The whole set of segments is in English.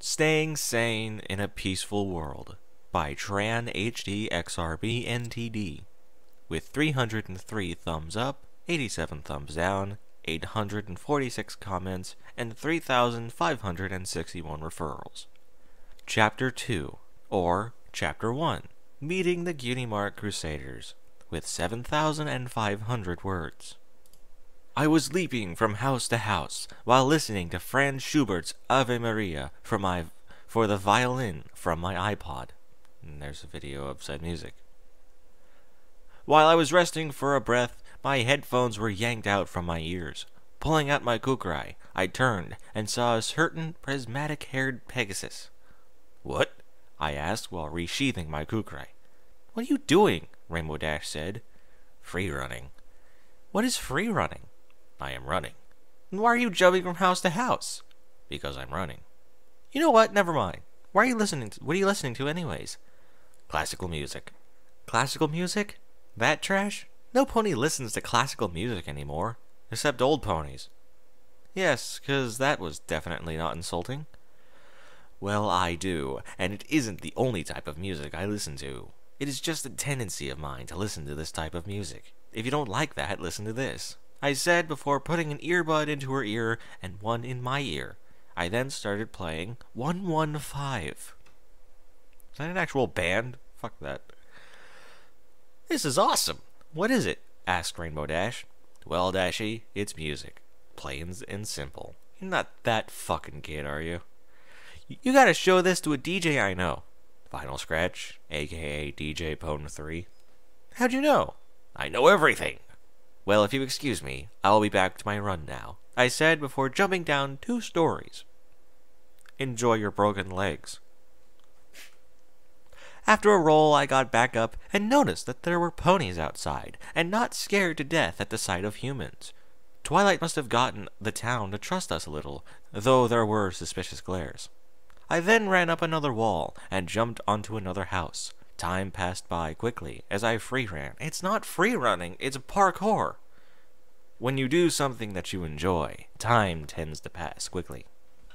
Staying Sane in a Peaceful World by tranhdxrbntd with 303 thumbs up, 87 thumbs down, 846 comments, and 3,561 referrals. Chapter 2, or Chapter 1, Meeting the Cutie Mark Crusaders, with 7,500 words. I was leaping from house to house while listening to Franz Schubert's Ave Maria for the violin from my iPod. And there's a video of said music. While I was resting for a breath, my headphones were yanked out from my ears. Pulling out my kukrai, I turned and saw a certain prismatic-haired Pegasus. "What?" I asked while resheathing my kukrai. "What are you doing?" Rainbow Dash said. "Free running." "What is free running?" "I am running." "And why are you jumping from house to house?" "Because I'm running." "You know what? Never mind. What are you listening to anyways?" "Classical music." "Classical music? That trash? No pony listens to classical music anymore, except old ponies." "Yes, 'cause that was definitely not insulting." "Well, I do, and it isn't the only type of music I listen to. It is just a tendency of mine to listen to this type of music. If you don't like that, listen to this," I said before putting an earbud into her ear and one in my ear. I then started playing 115. Is that an actual band? Fuck that. "This is awesome. What is it?" asked Rainbow Dash. "Well, Dashy, it's music. Plain and simple. You're not that fucking kid, are you?" "You gotta show this to a DJ I know." "Final Scratch, aka DJ Pone 3. "How'd you know?" "I know everything." "Well, if you excuse me, I'll be back to my run now," I said before jumping down 2 stories. "Enjoy your broken legs." After a roll, I got back up and noticed that there were ponies outside, and not scared to death at the sight of humans. Twilight must have gotten the town to trust us a little, though there were suspicious glares. I then ran up another wall and jumped onto another house. Time passed by quickly as I free ran. It's not free running, it's parkour. When you do something that you enjoy, time tends to pass quickly.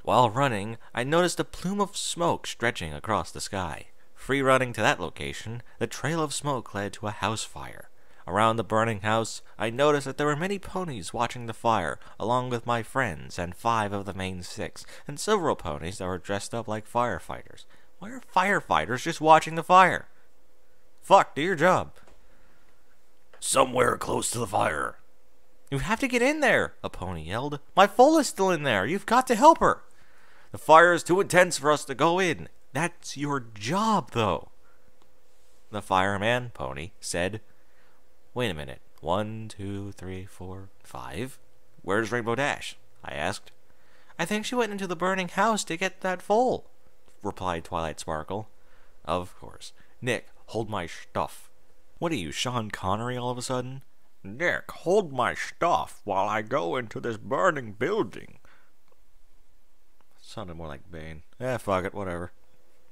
While running, I noticed a plume of smoke stretching across the sky. Free running to that location, the trail of smoke led to a house fire. Around the burning house, I noticed that there were many ponies watching the fire, along with my friends and 5 of the main 6, and several ponies that were dressed up like firefighters. Why are firefighters just watching the fire? Fuck, do your job. "Somewhere close to the fire." "You have to get in there," a pony yelled. "My foal is still in there. You've got to help her." "The fire is too intense for us to go in." "That's your job, though," the fireman pony said. "Wait a minute. 1, 2, 3, 4, 5. Where's Rainbow Dash?" I asked. "I think she went into the burning house to get that foal," replied Twilight Sparkle. "Of course. Nick, hold my stuff." What are you, Sean Connery all of a sudden? "Nick, hold my stuff while I go into this burning building." Sounded more like Bane. Fuck it, whatever,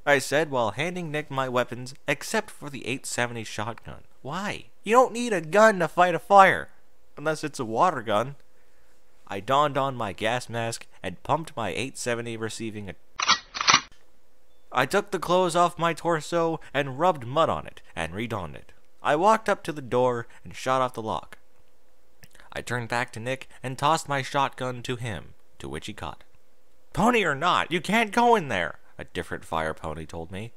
I said while handing Nick my weapons, except for the 870 shotgun. "Why? You don't need a gun to fight a fire, unless it's a water gun." I donned on my gas mask and pumped my 870 receiving a... I took the clothes off my torso and rubbed mud on it and redonned it. I walked up to the door and shot off the lock. I turned back to Nick and tossed my shotgun to him, to which he caught. "Pony or not, you can't go in there," a different fire pony told me.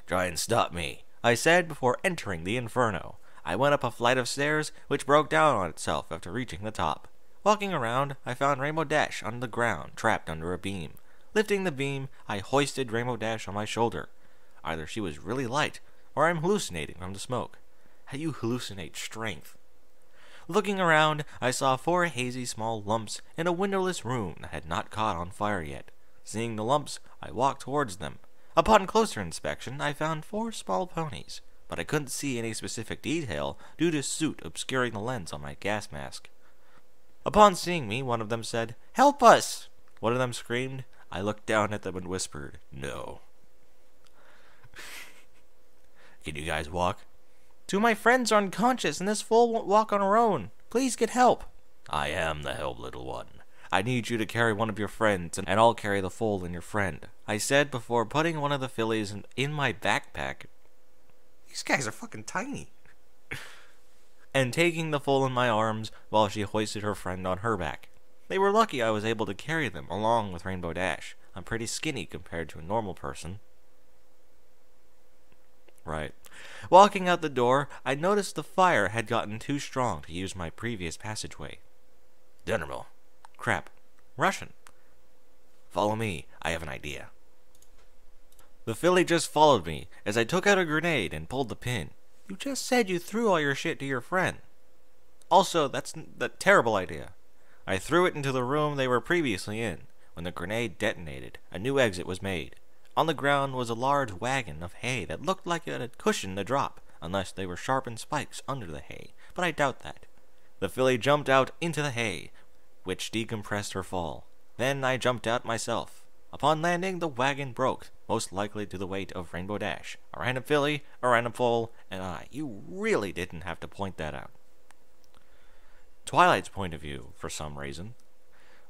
"Try and stop me," I said before entering the inferno. I went up a flight of stairs, which broke down on itself after reaching the top. Walking around, I found Rainbow Dash on the ground, trapped under a beam. Lifting the beam, I hoisted Rainbow Dash on my shoulder. Either she was really light, or I'm hallucinating from the smoke. How you hallucinate strength? Looking around, I saw 4 hazy small lumps in a windowless room that had not caught on fire yet. Seeing the lumps, I walked towards them. Upon closer inspection, I found 4 small ponies, but I couldn't see any specific detail due to soot obscuring the lens on my gas mask. Upon seeing me, one of them said, "Help us!" One of them screamed. I looked down at them and whispered, "No." "Can you guys walk?" "Two of my friends are unconscious and this foal won't walk on her own. Please get help." "I am the help, little one. I need you to carry one of your friends, and I'll carry the foal and your friend, I said before putting one of the fillies in my backpack. These guys are fucking tiny. And taking the foal in my arms while she hoisted her friend on her back. They were lucky I was able to carry them along with Rainbow Dash. I'm pretty skinny compared to a normal person. Right. Walking out the door, I noticed the fire had gotten too strong to use my previous passageway. General. Crap. Russian. Follow me. I have an idea. The filly just followed me as I took out a grenade and pulled the pin. You just said you threw all your shit to your friend. Also, that's a terrible idea. I threw it into the room they were previously in. When the grenade detonated, a new exit was made. On the ground was a large wagon of hay that looked like it had cushioned the drop, unless they were sharpened spikes under the hay, but I doubt that. The filly jumped out into the hay, which decompressed her fall. Then I jumped out myself. Upon landing, the wagon broke, most likely to the weight of Rainbow Dash. A random filly, a random foal, and I. You really didn't have to point that out. Twilight's point of view, for some reason.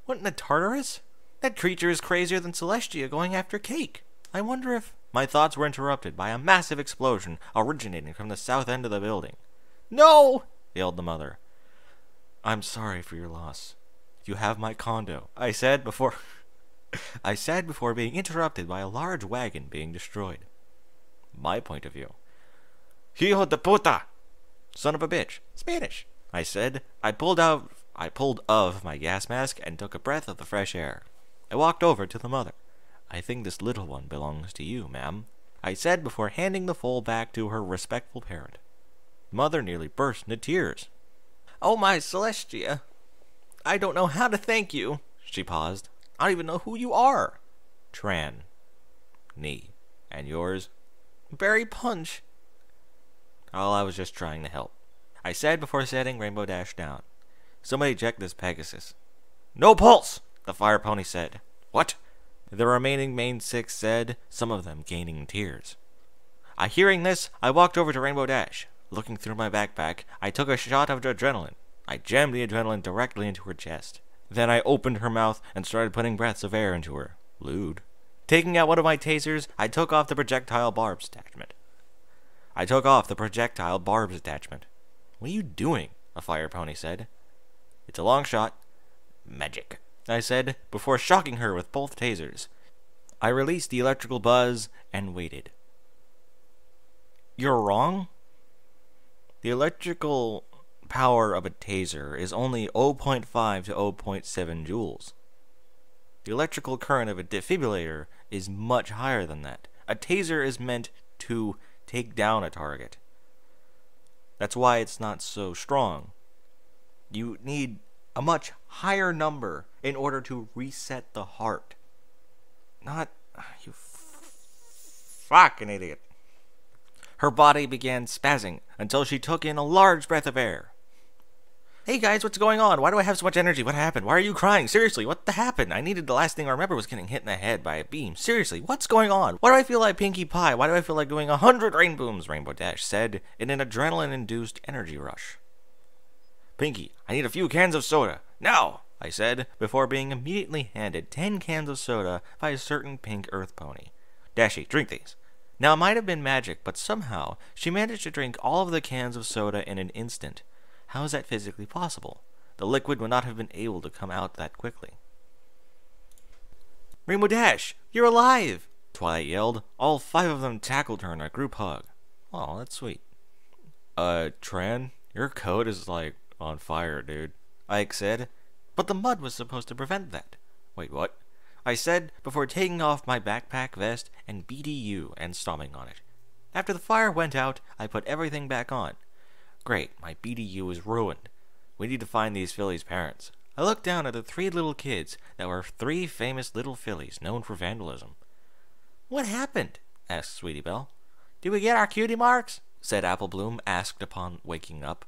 What in the Tartarus? That creature is crazier than Celestia going after cake. I wonder if... My thoughts were interrupted by a massive explosion originating from the south end of the building. No! Yelled the mother. I'm sorry for your loss. You have my condo, I said before being interrupted by a large wagon being destroyed. My point of view. Hijo de puta! Son of a bitch. Spanish, I said. I pulled of my gas mask and took a breath of the fresh air. I walked over to the mother. I think this little one belongs to you, ma'am, I said before handing the foal back to her respectful parent. The mother nearly burst into tears. Oh my Celestia, I don't know how to thank you. She paused. I don't even know who you are. Tran. Nee. And yours? Berry Punch. Oh, I was just trying to help, I said before setting Rainbow Dash down. Somebody check this Pegasus. No pulse, the fire pony said. What? The remaining main six said, some of them gaining tears. Hearing this, I walked over to Rainbow Dash. Looking through my backpack, I took a shot of adrenaline. I jammed the adrenaline directly into her chest. Then I opened her mouth and started putting breaths of air into her. Lewd. Taking out one of my tasers, I took off the projectile barbs attachment. What are you doing? A fire pony said. It's a long shot. Magic, I said, before shocking her with both tasers. I released the electrical buzz and waited. You're wrong? The electrical power of a taser is only 0.5 to 0.7 joules. The electrical current of a defibrillator is much higher than that. A taser is meant to take down a target. That's why it's not so strong. You need a much higher number in order to reset the heart. Not... You fucking idiot. Her body began spazzing until she took in a large breath of air. Hey guys, what's going on? Why do I have so much energy? What happened? Why are you crying? Seriously, what happened? The last thing I remember was getting hit in the head by a beam. Seriously, what's going on? Why do I feel like Pinkie Pie? Why do I feel like doing 100 rainbooms? Rainbow Dash said in an adrenaline-induced energy rush. Pinkie, I need a few cans of soda. Now, I said, before being immediately handed 10 cans of soda by a certain pink earth pony. Dashy, drink these. Now, it might have been magic, but somehow, she managed to drink all of the cans of soda in an instant. How is that physically possible? The liquid would not have been able to come out that quickly. Rainbow Dash, you're alive! Twilight yelled. All 5 of them tackled her in a group hug. Oh, that's sweet. Tran, your coat is, on fire, dude, Ike said. But the mud was supposed to prevent that. Wait, what? I said before taking off my backpack vest and BDU and stomping on it. After the fire went out, I put everything back on. Great, my BDU is ruined. We need to find these fillies' parents. I looked down at the 3 little kids that were 3 famous little fillies known for vandalism. What happened? Asked Sweetie Belle. Did we get our cutie marks? Said Apple Bloom, asked upon waking up.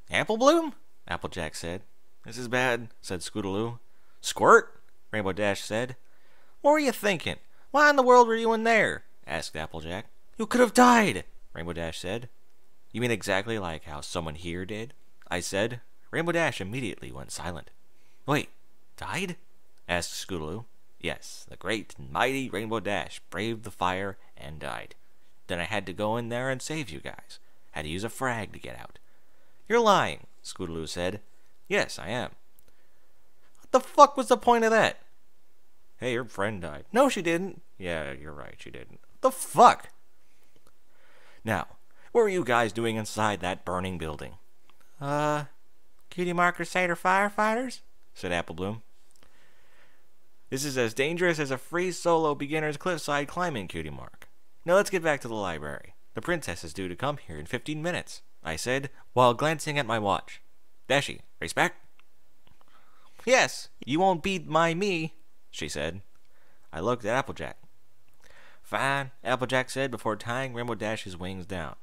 Apple Bloom? Applejack said. This is bad, said Scootaloo. Squirt? Rainbow Dash said. What were you thinking? Why in the world were you in there? Asked Applejack. You could have died, Rainbow Dash said. You mean exactly like how someone here did? I said. Rainbow Dash immediately went silent. Wait, Died? Asked Scootaloo. Yes, the great and mighty Rainbow Dash braved the fire and died. Then I had to go in there and save you guys. Had to use a frag to get out. You're lying, Scootaloo said. Yes, I am. What the fuck was the point of that? Hey, your friend died. No, she didn't. Yeah, you're right, she didn't. What the fuck? Now, what were you guys doing inside that burning building? Cutie Mark Crusader firefighters? Said Apple Bloom. This is as dangerous as a free solo beginner's cliffside climbing, Cutie Mark. Now let's get back to the library. The princess is due to come here in 15 minutes, I said, while glancing at my watch. Dashy, respect? Yes, you won't beat my me, she said. I looked at Applejack. Fine, Applejack said before tying Rainbow Dash's wings down.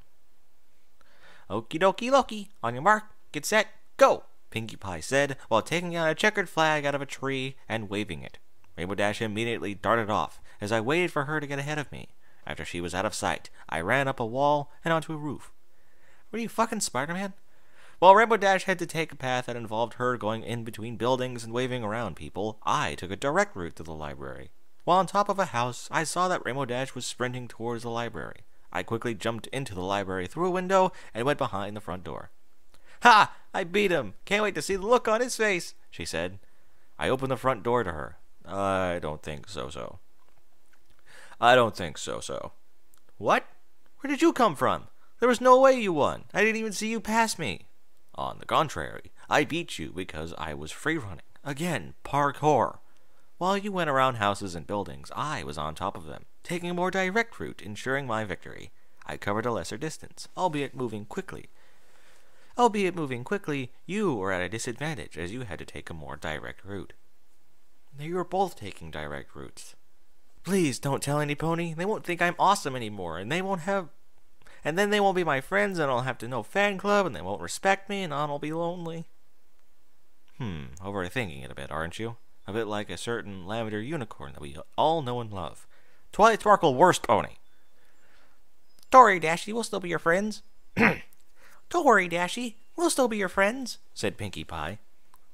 Okie dokie Loki, on your mark, get set, go, Pinkie Pie said while taking out a checkered flag out of a tree and waving it. Rainbow Dash immediately darted off as I waited for her to get ahead of me. After she was out of sight, I ran up a wall and onto a roof. Were you fucking Spider-Man? While Rainbow Dash had to take a path that involved her going in between buildings and waving around people, I took a direct route to the library. While on top of a house, I saw that Rainbow Dash was sprinting towards the library. I quickly jumped into the library through a window and went behind the front door. Ha! I beat him! Can't wait to see the look on his face, she said. I opened the front door to her. I don't think so. I don't think so. What? Where did you come from? There was no way you won. I didn't even see you pass me. On the contrary, I beat you because I was free-running. Again, parkour. While you went around houses and buildings, I was on top of them, taking a more direct route, ensuring my victory. I covered a lesser distance, albeit moving quickly. You were at a disadvantage, as you had to take a more direct route. You were both taking direct routes. Please don't tell any pony. They won't think I'm awesome anymore, and then they won't be my friends, and I'll have to no fan club, and they won't respect me, and I'll be lonely. Overthinking it a bit, aren't you? A bit like a certain lavender unicorn that we all know and love. Twilight Sparkle worst pony. Don't worry, Dashy, we'll still be your friends. Don't worry, Dashy, we'll still be your friends, said Pinkie Pie.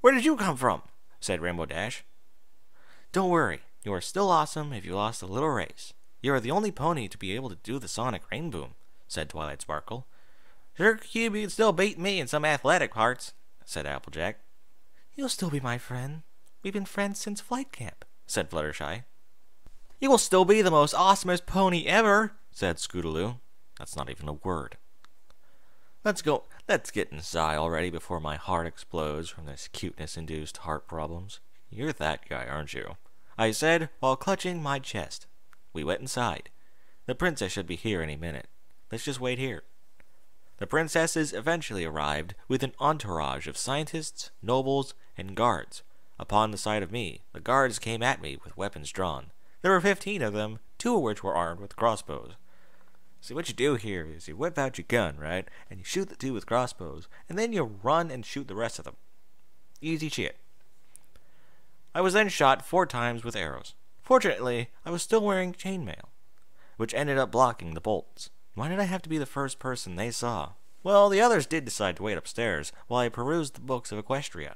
Where did you come from? Said Rainbow Dash. Don't worry, you are still awesome if you lost a little race. You are the only pony to be able to do the Sonic Rain Boom, said Twilight Sparkle. Sure, you can still beat me in some athletic parts, said Applejack. You'll still be my friend. We've been friends since flight camp, said Fluttershy. You will still be the most awesomest pony ever, said Scootaloo. That's not even a word. Let's get inside already before my heart explodes from this cuteness-induced heart problems. You're that guy, aren't you? I said while clutching my chest. We went inside. The princess should be here any minute. Let's just wait here. The princesses eventually arrived with an entourage of scientists, nobles, and guards. Upon the sight of me, the guards came at me with weapons drawn. There were 15 of them, 2 of which were armed with crossbows. See, what you do here is you whip out your gun, right? And you shoot the 2 with crossbows, and then you run and shoot the rest of them. Easy shit. I was then shot 4 times with arrows. Fortunately, I was still wearing chainmail, which ended up blocking the bolts. Why did I have to be the first person they saw? Well, the others did decide to wait upstairs while I perused the books of Equestria.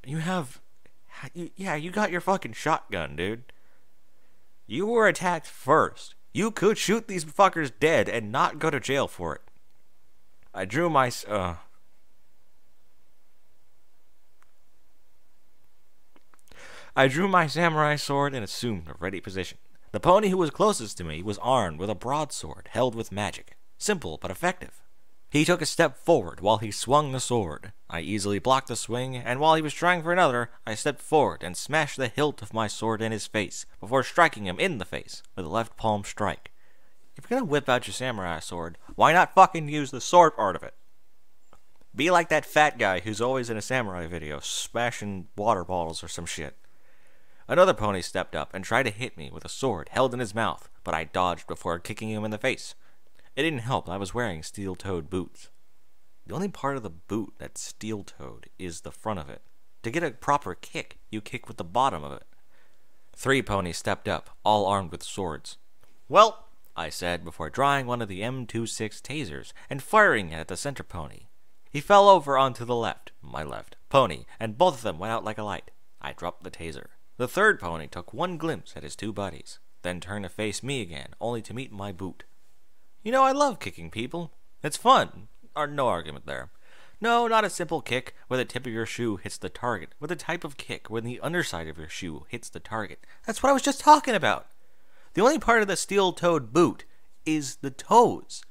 You got your fucking shotgun, dude. You were attacked first. You could shoot these fuckers dead and not go to jail for it. I drew my samurai sword and assumed a ready position. The pony who was closest to me was armed with a broadsword held with magic. Simple but effective. He took a step forward while he swung the sword. I easily blocked the swing, and while he was trying for another, I stepped forward and smashed the hilt of my sword in his face before striking him in the face with a left palm strike. If you're gonna whip out your samurai sword, why not fucking use the sword part of it? Be like that fat guy who's always in a samurai video, smashing water bottles or some shit. Another pony stepped up and tried to hit me with a sword held in his mouth, but I dodged before kicking him in the face. It didn't help that I was wearing steel-toed boots. The only part of the boot that's steel-toed is the front of it. To get a proper kick, you kick with the bottom of it. 3 ponies stepped up, all armed with swords. Well, I said before drawing one of the M26 tasers and firing it at the center pony. He fell over onto the left, my left, pony, and both of them went out like a light. I dropped the taser. The third pony took one glimpse at his two buddies, then turned to face me again, only to meet my boot. You know, I love kicking people. It's fun. No argument there. No, not a simple kick where the tip of your shoe hits the target, but the type of kick when the underside of your shoe hits the target. That's what I was just talking about. The only part of the steel-toed boot is the toes.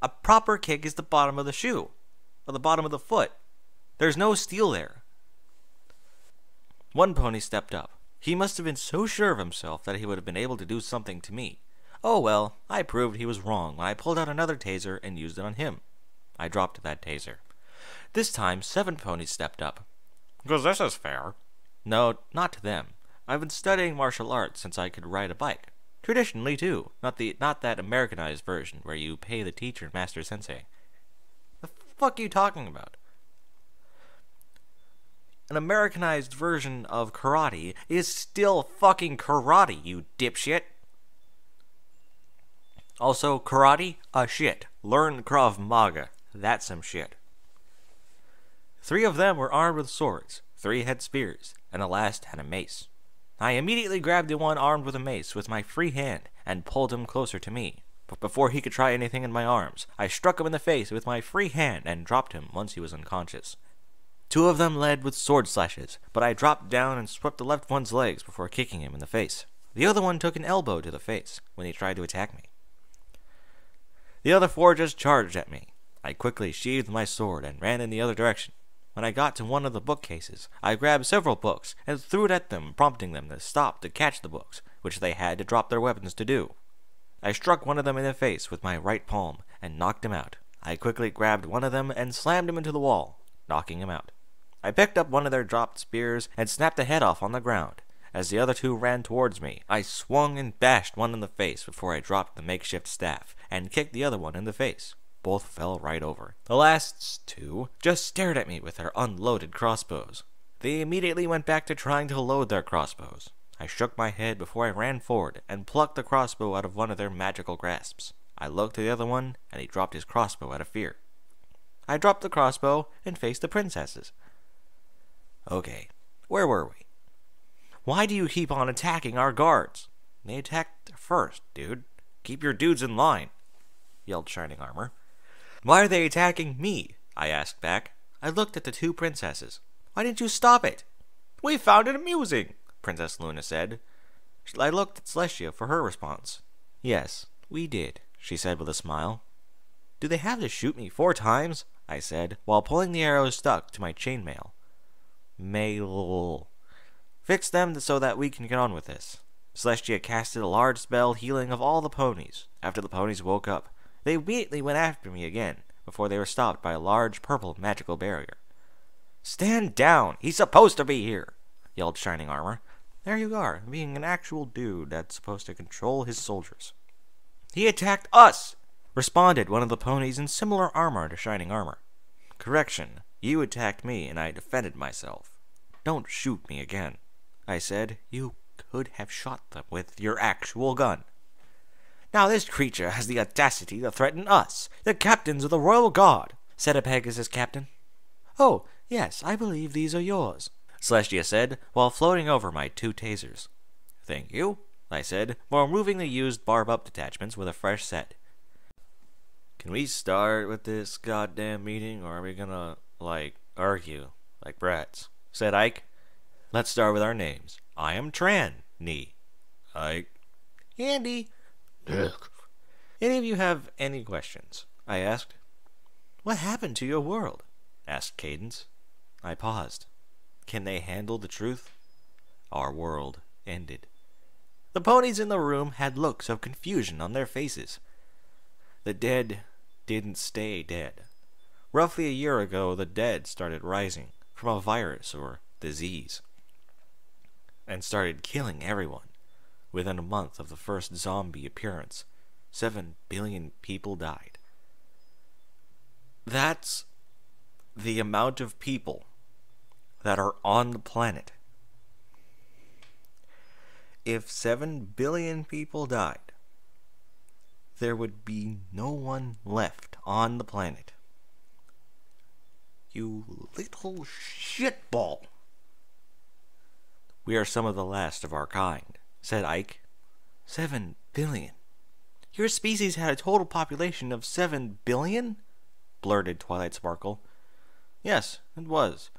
A proper kick is the bottom of the shoe, or the bottom of the foot. There's no steel there. One pony stepped up. He must have been so sure of himself that he would have been able to do something to me. Oh well, I proved he was wrong when I pulled out another taser and used it on him. I dropped that taser. This time, 7 ponies stepped up. "'Cause this is fair." No, not to them. I've been studying martial arts since I could ride a bike. Traditionally, too. Not that Americanized version where you pay the teacher and master sensei. The fuck are you talking about? An Americanized version of karate is still fucking karate, you dipshit. Also, karate? Shit. Learn Krav Maga. That's some shit. 3 of them were armed with swords, 3 had spears, and the last had a mace. I immediately grabbed the one armed with a mace with my free hand and pulled him closer to me. But before he could try anything in my arms, I struck him in the face with my free hand and dropped him once he was unconscious. 2 of them led with sword slashes, but I dropped down and swept the left one's legs before kicking him in the face. The other one took an elbow to the face when he tried to attack me. The other 4 just charged at me. I quickly sheathed my sword and ran in the other direction. When I got to one of the bookcases, I grabbed several books and threw it at them, prompting them to stop to catch the books, which they had to drop their weapons to do. I struck one of them in the face with my right palm and knocked him out. I quickly grabbed one of them and slammed him into the wall, knocking him out. I picked up one of their dropped spears and snapped the head off on the ground. As the other 2 ran towards me, I swung and bashed one in the face before I dropped the makeshift staff and kicked the other one in the face. Both fell right over. The last 2 just stared at me with their unloaded crossbows. They immediately went back to trying to load their crossbows. I shook my head before I ran forward and plucked the crossbow out of one of their magical grasps. I looked at the other one, and he dropped his crossbow out of fear. I dropped the crossbow and faced the princesses. Okay, where were we? Why do you keep on attacking our guards? They attacked first, dude. Keep your dudes in line, yelled Shining Armor. Why are they attacking me? I asked back. I looked at the 2 princesses. Why didn't you stop it? We found it amusing, Princess Luna said. I looked at Celestia for her response. Yes, we did, she said with a smile. Do they have to shoot me 4 times? I said, while pulling the arrows stuck to my chainmail. Mail. Fix them so that we can get on with this. Celestia casted a large spell healing of all the ponies. After the ponies woke up, they immediately went after me again, before they were stopped by a large purple magical barrier. Stand down! He's supposed to be here! Yelled Shining Armor. There you are, being an actual dude that's supposed to control his soldiers. He attacked us! Responded one of the ponies in similar armor to Shining Armor. Correction, you attacked me and I defended myself. Don't shoot me again. I said, you could have shot them with your actual gun. Now this creature has the audacity to threaten us, the captains of the Royal Guard, said a Pegasus captain. Oh, yes, I believe these are yours, Celestia said, while floating over my 2 tasers. Thank you, I said, while removing the used barb-up detachments with a fresh set. Can we start with this goddamn meeting, or are we gonna, argue like brats? Said Ike. Let's start with our names. I am Tran, Ike. Andy. Any of you have any questions? I asked. What happened to your world? Asked Cadence. I paused. Can they handle the truth? Our world ended. The ponies in the room had looks of confusion on their faces. The dead didn't stay dead. Roughly a year ago, the dead started rising from a virus or disease and started killing everyone. Within a month of the first zombie appearance, 7 billion people died. That's the amount of people that are on the planet. If 7 billion people died, there would be no one left on the planet. You little shitball. We are some of the last of our kind, said Ike. 7 billion. Your species had a total population of 7 billion? Blurted Twilight Sparkle. Yes, it was.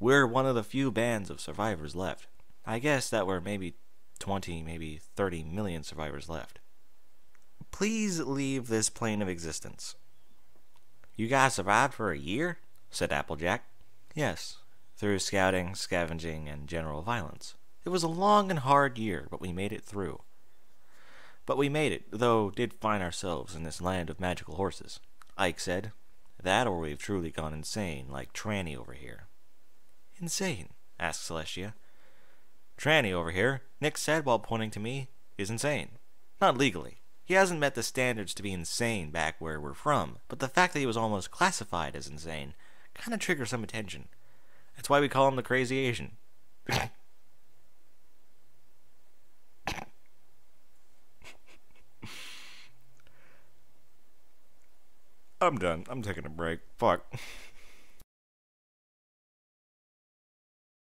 We're one of the few bands of survivors left. I guess that were maybe 20, maybe 30 million survivors left. Please leave this plane of existence. You guys survived for a year? Said Applejack. Yes, through scouting, scavenging, and general violence. It was a long and hard year, but we made it through. But we made it, though did find ourselves in this land of magical horses, Ike said. That or we've truly gone insane, like Tranny over here. Insane? Asked Celestia. Tranny over here, Nick said while pointing to me, is insane. Not legally. He hasn't met the standards to be insane back where we're from, but the fact that he was almost classified as insane kind of triggers some attention. That's why we call him the Crazy Asian. I'm done. I'm taking a break. Fuck.